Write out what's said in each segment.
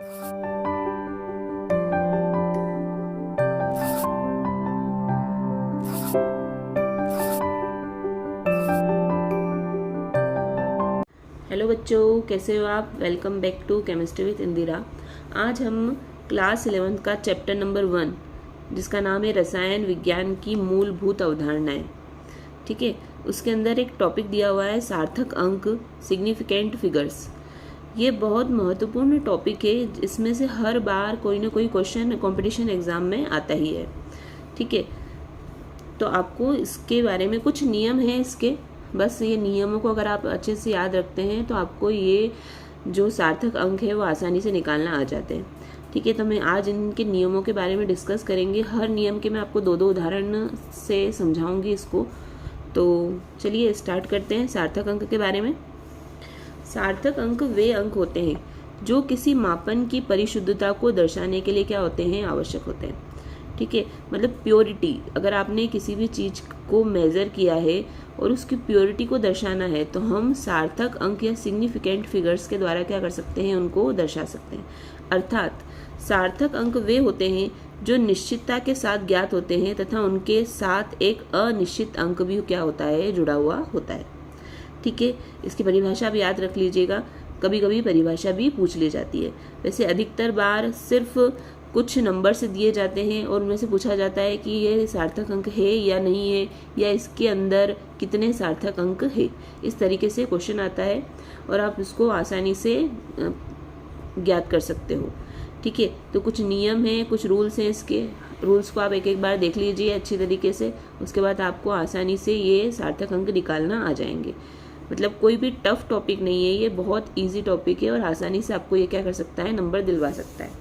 Hello बच्चों, कैसे हो आप। Welcome back to chemistry with Indira. आज हम क्लास 11 का चैप्टर नंबर 1 जिसका नाम है रसायन विज्ञान की मूलभूत अवधारणाएं, ठीक है, उसके अंदर एक टॉपिक दिया हुआ है सार्थक अंक, सिग्निफिकेंट फिगर्स। ये बहुत महत्वपूर्ण टॉपिक है, इसमें से हर बार कोई ना कोई क्वेश्चन कंपटीशन एग्जाम में आता ही है, ठीक है। तो आपको इसके बारे में कुछ नियम है इसके, बस ये नियमों को अगर आप अच्छे से याद रखते हैं तो आपको ये जो सार्थक अंक है वो आसानी से निकालना आ जाते हैं, ठीक है। तो मैं आज इनके नियमों के बारे में डिस्कस करेंगे। हर नियम के मैं आपको दो उदाहरण से समझाऊंगी इसको। तो चलिए स्टार्ट करते हैं सार्थक अंक के बारे में। सार्थक अंक वे अंक होते हैं जो किसी मापन की परिशुद्धता को दर्शाने के लिए क्या होते हैं, आवश्यक होते हैं, ठीक है। मतलब प्योरिटी, अगर आपने किसी भी चीज़ को मेज़र किया है और उसकी प्योरिटी को दर्शाना है तो हम सार्थक अंक या सिग्निफिकेंट फिगर्स के द्वारा क्या कर सकते हैं, उनको दर्शा सकते हैं। अर्थात सार्थक अंक वे होते हैं जो निश्चितता के साथ ज्ञात होते हैं तथा उनके साथ एक अनिश्चित अंक भी क्या होता है, जुड़ा हुआ होता है, ठीक है। इसकी परिभाषा भी याद रख लीजिएगा, कभी कभी परिभाषा भी पूछ ली जाती है। वैसे अधिकतर बार सिर्फ कुछ नंबर से दिए जाते हैं और उनमें से पूछा जाता है कि ये सार्थक अंक है या नहीं है, या इसके अंदर कितने सार्थक अंक है। इस तरीके से क्वेश्चन आता है और आप इसको आसानी से ज्ञात कर सकते हो, ठीक है। तो कुछ नियम हैं, कुछ रूल्स हैं, इसके रूल्स को आप एक एक बार देख लीजिए अच्छी तरीके से, उसके बाद आपको आसानी से ये सार्थक अंक निकालना आ जाएंगे। मतलब कोई भी टफ टॉपिक नहीं है, ये बहुत ईजी टॉपिक है और आसानी से आपको ये क्या कर सकता है, नंबर दिलवा सकता है।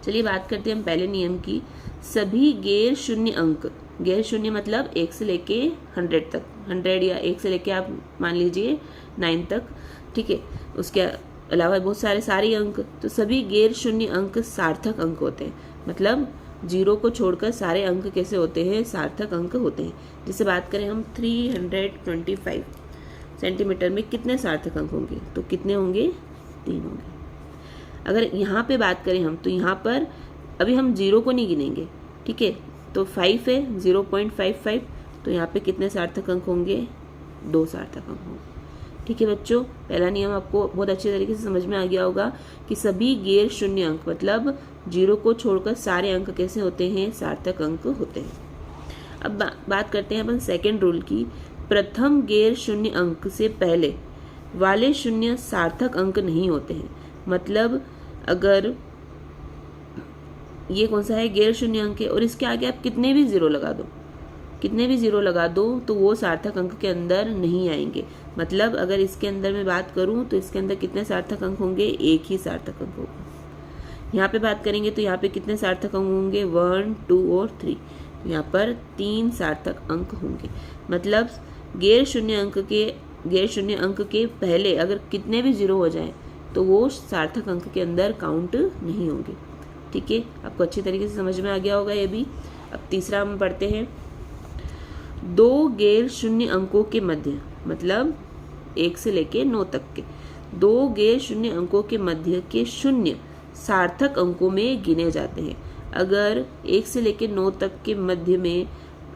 चलिए बात करते हैं हम पहले नियम की। सभी गैर शून्य अंक, गैर शून्य मतलब 1 से लेके 100 तक, 100 या 1 से लेके आप मान लीजिए 9 तक, ठीक है। उसके अलावा बहुत सारे अंक, तो सभी गैर शून्य अंक सार्थक अंक होते हैं। मतलब 0 को छोड़कर सारे अंक कैसे होते हैं, सार्थक अंक होते हैं। जैसे बात करें हम 325 सेंटीमीटर में कितने सार्थक अंक होंगे, तो कितने होंगे, 3 होंगे। अगर यहाँ पे बात करें हम, तो यहाँ पर अभी हम 0 को नहीं गिनेंगे, ठीक है। तो 5 है, 0.55, तो यहाँ पे कितने सार्थक अंक होंगे, 2 सार्थक अंक होंगे, ठीक है बच्चों। पहला नियम आपको बहुत अच्छे तरीके से समझ में आ गया होगा कि सभी गैर शून्य अंक मतलब 0 को छोड़कर सारे अंक कैसे होते हैं, सार्थक अंक होते हैं। अब बात करते हैं अपन सेकेंड रूल की। प्रथम गैर शून्य अंक से पहले वाले शून्य सार्थक अंक नहीं होते हैं। मतलब अगर ये कौन सा है, गैर शून्य अंक है, और इसके आगे आप कितने भी जीरो लगा दो, कितने भी जीरो लगा दो, तो वो सार्थक अंक के अंदर नहीं आएंगे। मतलब अगर इसके अंदर मैं बात करूं तो इसके अंदर कितने सार्थक अंक होंगे, एक ही सार्थक अंक होगा। यहाँ पे बात करेंगे तो यहाँ पे कितने सार्थक अंक होंगे, 1, 2 और 3, यहाँ पर 3 सार्थक अंक होंगे। मतलब गैर शून्य अंक के पहले अगर कितने भी जीरो हो जाए तो वो सार्थक अंक के अंदर काउंट नहीं होंगे, ठीक है। आपको अच्छी तरीके से समझ में आ गया होगा ये भी। अब तीसरा हम पढ़ते हैं। 2 गैर शून्य अंकों के मध्य, मतलब 1 से लेके 9 तक के 2 गैर शून्य अंकों के मध्य के शून्य सार्थक अंकों में गिने जाते हैं। अगर 1 से लेके 9 तक के मध्य में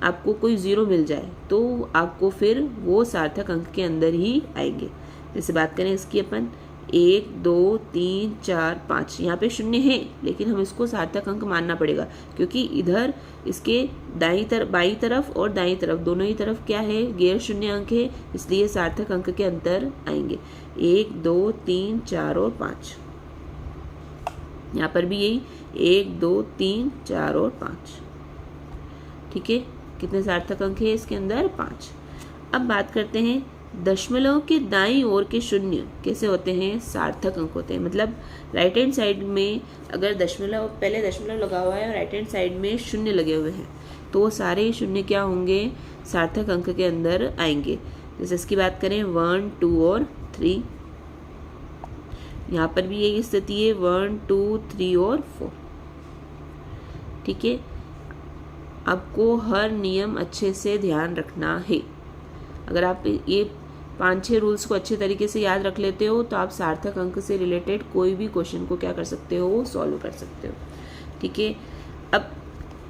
आपको कोई 0 मिल जाए तो आपको फिर वो सार्थक अंक के अंदर ही आएंगे। जैसे बात करें इसकी अपन 1, 2, 3, 4, 5, यहाँ पे शून्य है लेकिन हम इसको सार्थक अंक मानना पड़ेगा, क्योंकि इधर इसके बाईं तरफ और दाईं तरफ दोनों ही तरफ क्या है, गैर शून्य अंक है, इसलिए सार्थक अंक के अंतर आएंगे 1, 2, 3, 4 और 5। यहाँ पर भी यही 1, 2, 3, 4 और 5, ठीक है। कितने सार्थक अंक है इसके अंदर, 5। अब बात करते हैं दशमलव के दाईं ओर के शून्य कैसे होते हैं, सार्थक अंक होते हैं। मतलब राइट हैंड साइड में अगर पहले दशमलव लगा हुआ है और राइट हैंड साइड में शून्य लगे हुए हैं तो वो सारे शून्य क्या होंगे, सार्थक अंक के अंदर आएंगे। जैसे इसकी बात करें 1, 2 और 3, यहाँ पर भी यही स्थिति है 1, 2, 3 और 4, ठीक है। आपको हर नियम अच्छे से ध्यान रखना है। अगर आप ये 5-6 रूल्स को अच्छे तरीके से याद रख लेते हो तो आप सार्थक अंक से रिलेटेड कोई भी क्वेश्चन को क्या कर सकते हो, सॉल्व कर सकते हो। ठीक है, अब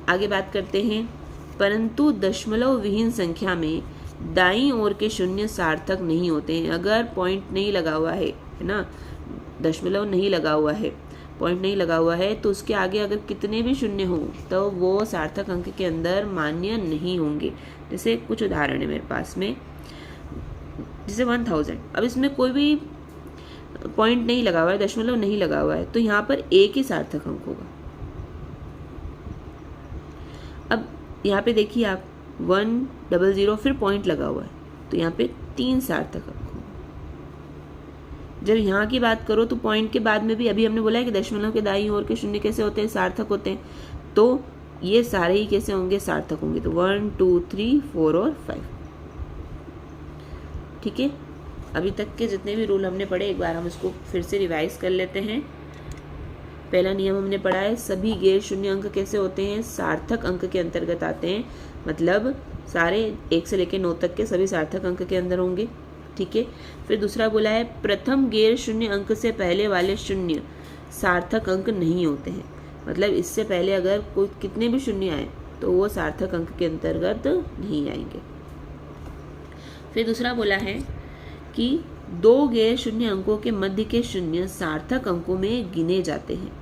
आगे बात करते हैं। परंतु दशमलव विहीन संख्या में दाईं ओर के शून्य सार्थक नहीं होते हैं। अगर पॉइंट नहीं लगा हुआ है ना, दशमलव नहीं लगा हुआ है, पॉइंट नहीं लगा हुआ है, तो उसके आगे अगर कितने भी शून्य हो तो वो सार्थक अंक के अंदर मान्य नहीं होंगे। जैसे कुछ उदाहरण है मेरे पास में, जैसे 1000। अब इसमें कोई भी पॉइंट नहीं लगा हुआ है, दशमलव नहीं लगा हुआ है, तो यहाँ पर एक ही सार्थक अंक होगा। अब यहाँ पे देखिए आप 100 फिर पॉइंट लगा हुआ है, तो यहाँ पे 3 सार्थक अंक होंगे। जब यहाँ की बात करो तो पॉइंट के बाद में भी अभी हमने बोला है कि दशमलव के दाईं ओर के शून्य कैसे होते हैं, सार्थक होते हैं, तो ये सारे ही कैसे होंगे, सार्थक होंगे। तो 1 2 3 4 और 5। ठीक है, अभी तक के जितने भी रूल हमने पढ़े एक बार हम इसको फिर से रिवाइज कर लेते हैं। पहला नियम हमने पढ़ा है, सभी गैर शून्य अंक कैसे होते हैं, सार्थक अंक के अंतर्गत आते हैं। मतलब सारे 1 से लेकर 9 तक के सभी सार्थक अंक के अंदर होंगे। ठीक है, फिर दूसरा बोला है, प्रथम गैर शून्य अंक से पहले वाले शून्य सार्थक अंक नहीं होते हैं। मतलब इससे पहले अगर कोई कितने भी शून्य आए तो वो सार्थक अंक के अंतर्गत नहीं आएंगे। फिर दूसरा बोला है कि 2 गैर शून्य अंकों के मध्य के शून्य सार्थक अंकों में गिने जाते हैं।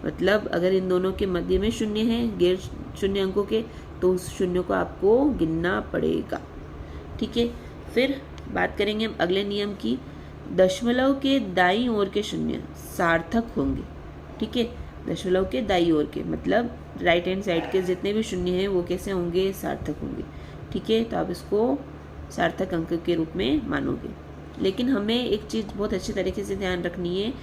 मतलब अगर इन दोनों के मध्य में शून्य है, गैर शून्य अंकों के, तो उस शून्य को आपको गिनना पड़ेगा। ठीक है, फिर बात करेंगे हम अगले नियम की, दशमलव के दाईं ओर के शून्य सार्थक होंगे। ठीक है, दशमलव के दाईं ओर के मतलब राइट हैंड साइड के जितने भी शून्य हैं वो कैसे होंगे, सार्थक होंगे। ठीक है, तो आप इसको सार्थक अंक के रूप में मानोगे। लेकिन हमें एक चीज़ बहुत अच्छी तरीके से ध्यान रखनी है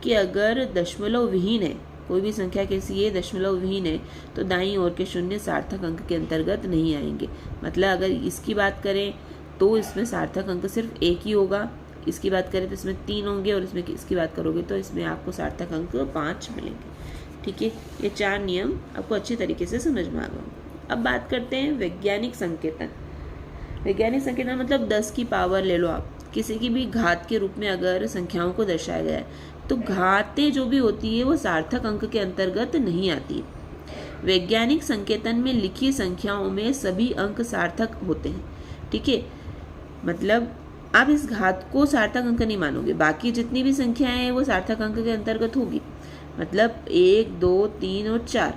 कि अगर दशमलव विहीन है, कोई भी संख्या कैसी है, दशमलव विहीन है, तो दाईं ओर के शून्य सार्थक अंक के अंतर्गत नहीं आएंगे। मतलब अगर इसकी बात करें तो इसमें सार्थक अंक सिर्फ 1 ही होगा, इसकी बात करें तो इसमें 3 होंगे, और इसमें इसकी बात करोगे तो इसमें आपको सार्थक अंक 5 मिलेंगे। ठीक है, ये 4 नियम आपको अच्छी तरीके से समझ में आ गए। अब बात करते हैं वैज्ञानिक संकेतन। वैज्ञानिक संकेतन मतलब 10 की पावर ले लो आप, किसी की भी घात के रूप में अगर संख्याओं को दर्शाया गया है तो घातें जो भी होती है वो सार्थक अंक के अंतर्गत नहीं आती है। वैज्ञानिक संकेतन में लिखी संख्याओं में सभी अंक सार्थक होते हैं। ठीक है, मतलब आप इस घात को सार्थक अंक नहीं मानोगे, बाकी जितनी भी संख्याएं हैं वो सार्थक अंक के अंतर्गत होगी। मतलब 1 2 3 और 4,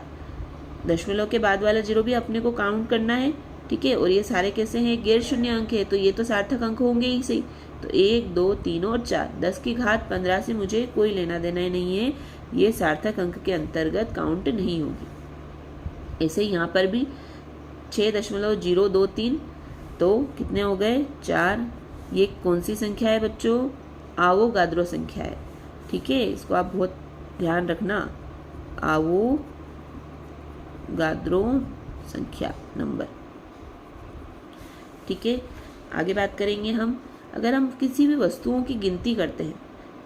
दशमलव के बाद वाला 0 भी अपने को काउंट करना है। ठीक है, और ये सारे कैसे हैं, गैर शून्य अंक है, तो ये तो सार्थक अंक होंगे ही सही। तो 1 2 3 और 4, 10 की घात 15 से मुझे कोई लेना देना ही नहीं है, ये सार्थक अंक के अंतर्गत काउंट नहीं होगी। ऐसे यहाँ पर भी 6.023, तो कितने हो गए, 4। ये कौन सी संख्या है बच्चों, आवोगाद्रो संख्या है। ठीक है, इसको आप बहुत ध्यान रखना, आवोगाद्रो संख्या नंबर। ठीक है, आगे बात करेंगे हम, अगर हम किसी भी वस्तुओं की गिनती करते हैं,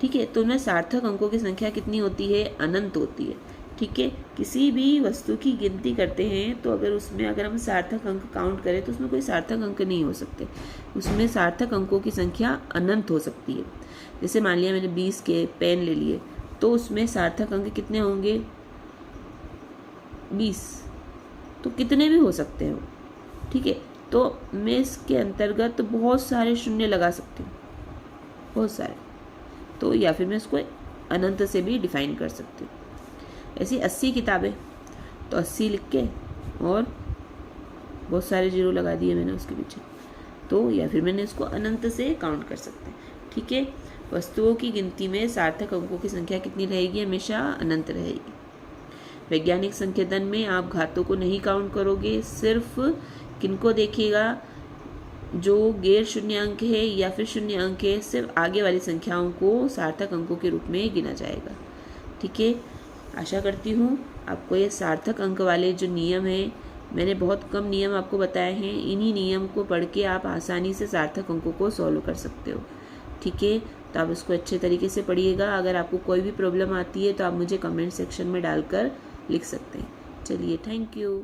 ठीक है, तो उनमें सार्थक अंकों की संख्या कितनी होती है, अनंत होती है। ठीक है, किसी भी वस्तु की गिनती करते हैं तो अगर हम सार्थक अंक काउंट करें तो उसमें कोई सार्थक अंक नहीं हो सकते, उसमें सार्थक अंकों की संख्या अनंत हो सकती है। जैसे मान लिया मैंने 20 के पेन ले लिए, तो उसमें सार्थक अंक कितने होंगे, 20, तो कितने भी हो सकते हैं। ठीक है, तो मैं इसके अंतर्गत बहुत सारे शून्य लगा सकती हूँ, बहुत सारे, तो या फिर मैं इसको अनंत से भी डिफाइन कर सकती हूँ। ऐसी 80 किताबें, तो 80 लिख के और बहुत सारे 0 लगा दिए मैंने उसके पीछे, तो या फिर मैंने इसको अनंत से काउंट कर सकते हैं। ठीक है, वस्तुओं की गिनती में सार्थक अंकों की संख्या कितनी रहेगी, हमेशा अनंत रहेगी। वैज्ञानिक संकेतन में आप घातों को नहीं काउंट करोगे, सिर्फ किनको देखिएगा, जो गैर शून्य अंक है या फिर शून्य अंक है, सिर्फ आगे वाली संख्याओं को सार्थक अंकों के रूप में गिना जाएगा। ठीक है, आशा करती हूँ आपको ये सार्थक अंक वाले जो नियम हैं, मैंने बहुत कम नियम आपको बताए हैं, इन्हीं नियम को पढ़ के आप आसानी से सार्थक अंकों को सॉल्व कर सकते हो। ठीक है, तो आप इसको अच्छे तरीके से पढ़िएगा। अगर आपको कोई भी प्रॉब्लम आती है तो आप मुझे कमेंट सेक्शन में डालकर लिख सकते हैं। चलिए, थैंक यू।